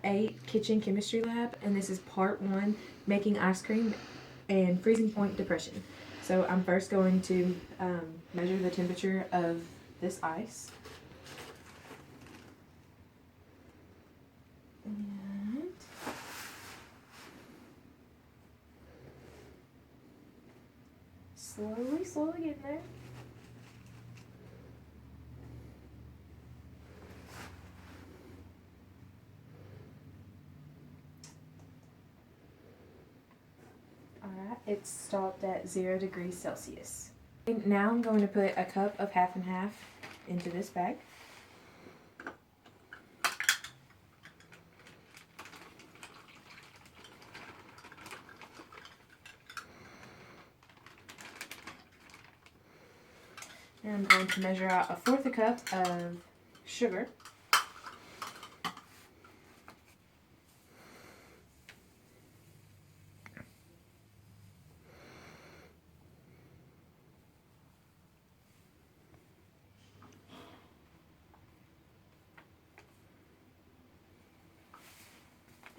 8 Kitchen Chemistry Lab, and this is part 1, making ice cream and freezing point depression. So I'm first going to measure the temperature of this ice. And slowly getting there. Alright, it's stopped at 0 degrees Celsius. And now I'm going to put a cup of half and half into this bag. And I'm going to measure out 1/4 cup of sugar.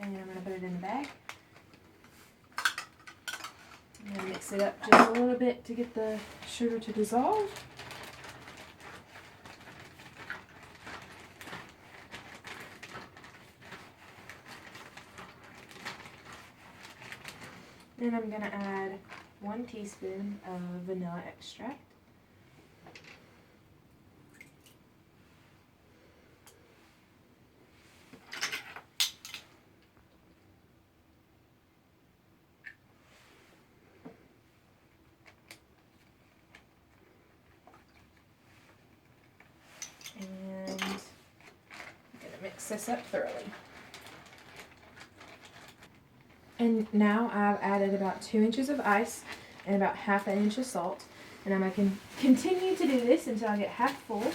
And I'm going to put it in the bag. I'm going to mix it up just a little bit to get the sugar to dissolve. Then I'm going to add 1 teaspoon of vanilla extract. And I'm going to mix this up thoroughly. And now I've added about 2 inches of ice and about 1/2 inch of salt. And I'm going to continue to do this until I get half full.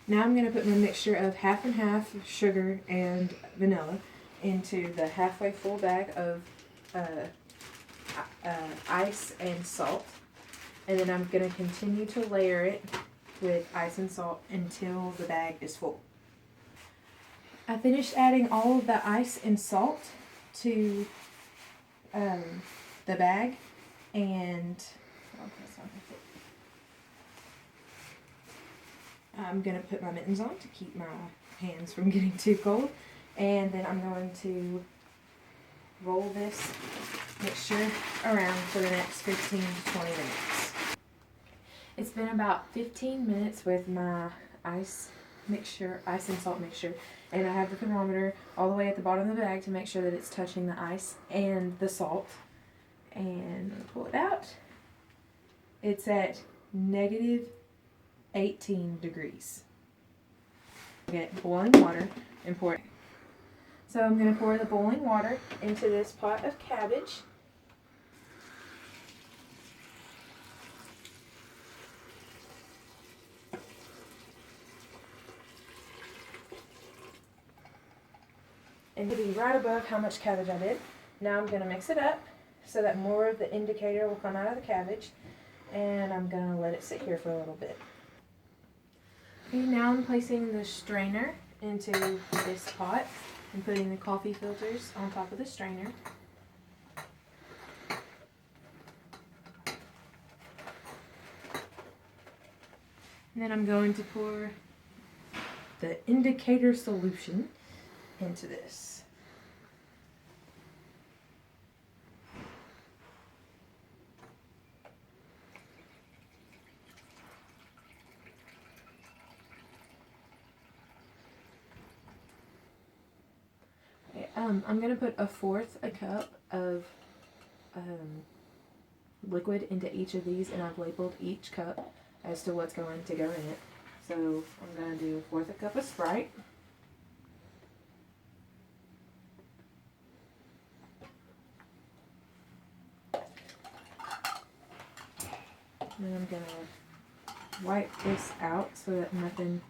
Now I'm going to put my mixture of half and half sugar and vanilla into the halfway full bag of ice and salt. And then I'm going to continue to layer it with ice and salt until the bag is full. I finished adding all of the ice and salt to the bag, and I'm going to put my mittens on to keep my hands from getting too cold. And then I'm going to roll this mixture around for the next 15 to 20 minutes. It's been about 15 minutes with my ice and salt mixture. And I have the thermometer all the way at the bottom of the bag to make sure that it's touching the ice and the salt. And I'll pull it out. It's at negative 18 degrees. Get boiling water and pour it. So I'm going to pour the boiling water into this pot of cabbage. And it'll be right above how much cabbage I did. Now I'm going to mix it up so that more of the indicator will come out of the cabbage. And I'm going to let it sit here for a little bit. Okay, now I'm placing the strainer into this pot and putting the coffee filters on top of the strainer. And then I'm going to pour the indicator solution into this. I'm going to put 1/4 cup of liquid into each of these, and I've labeled each cup as to what's going to go in it. So I'm going to do 1/4 cup of Sprite, And I'm going to wipe this out so that nothing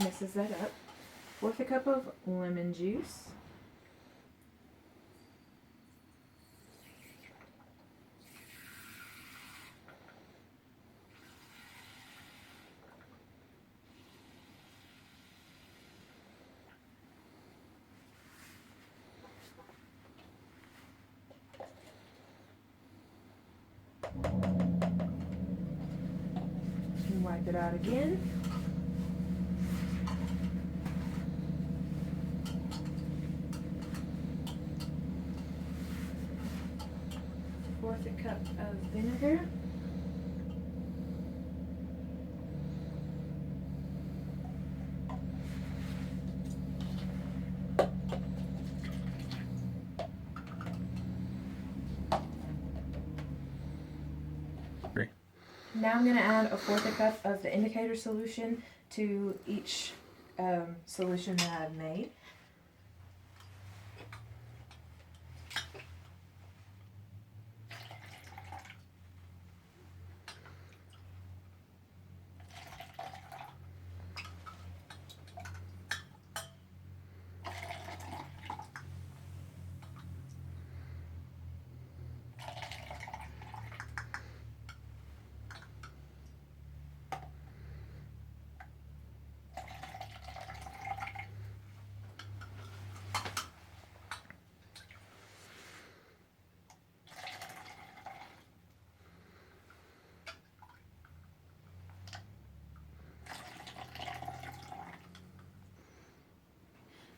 messes that up. 1/4 cup of lemon juice. And wipe it out again. Fourth a cup of vinegar. Now I'm going to add 1/4 cup of the indicator solution to each solution that I've made.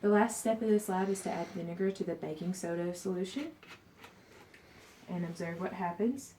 The last step of this lab is to add vinegar to the baking soda solution and observe what happens.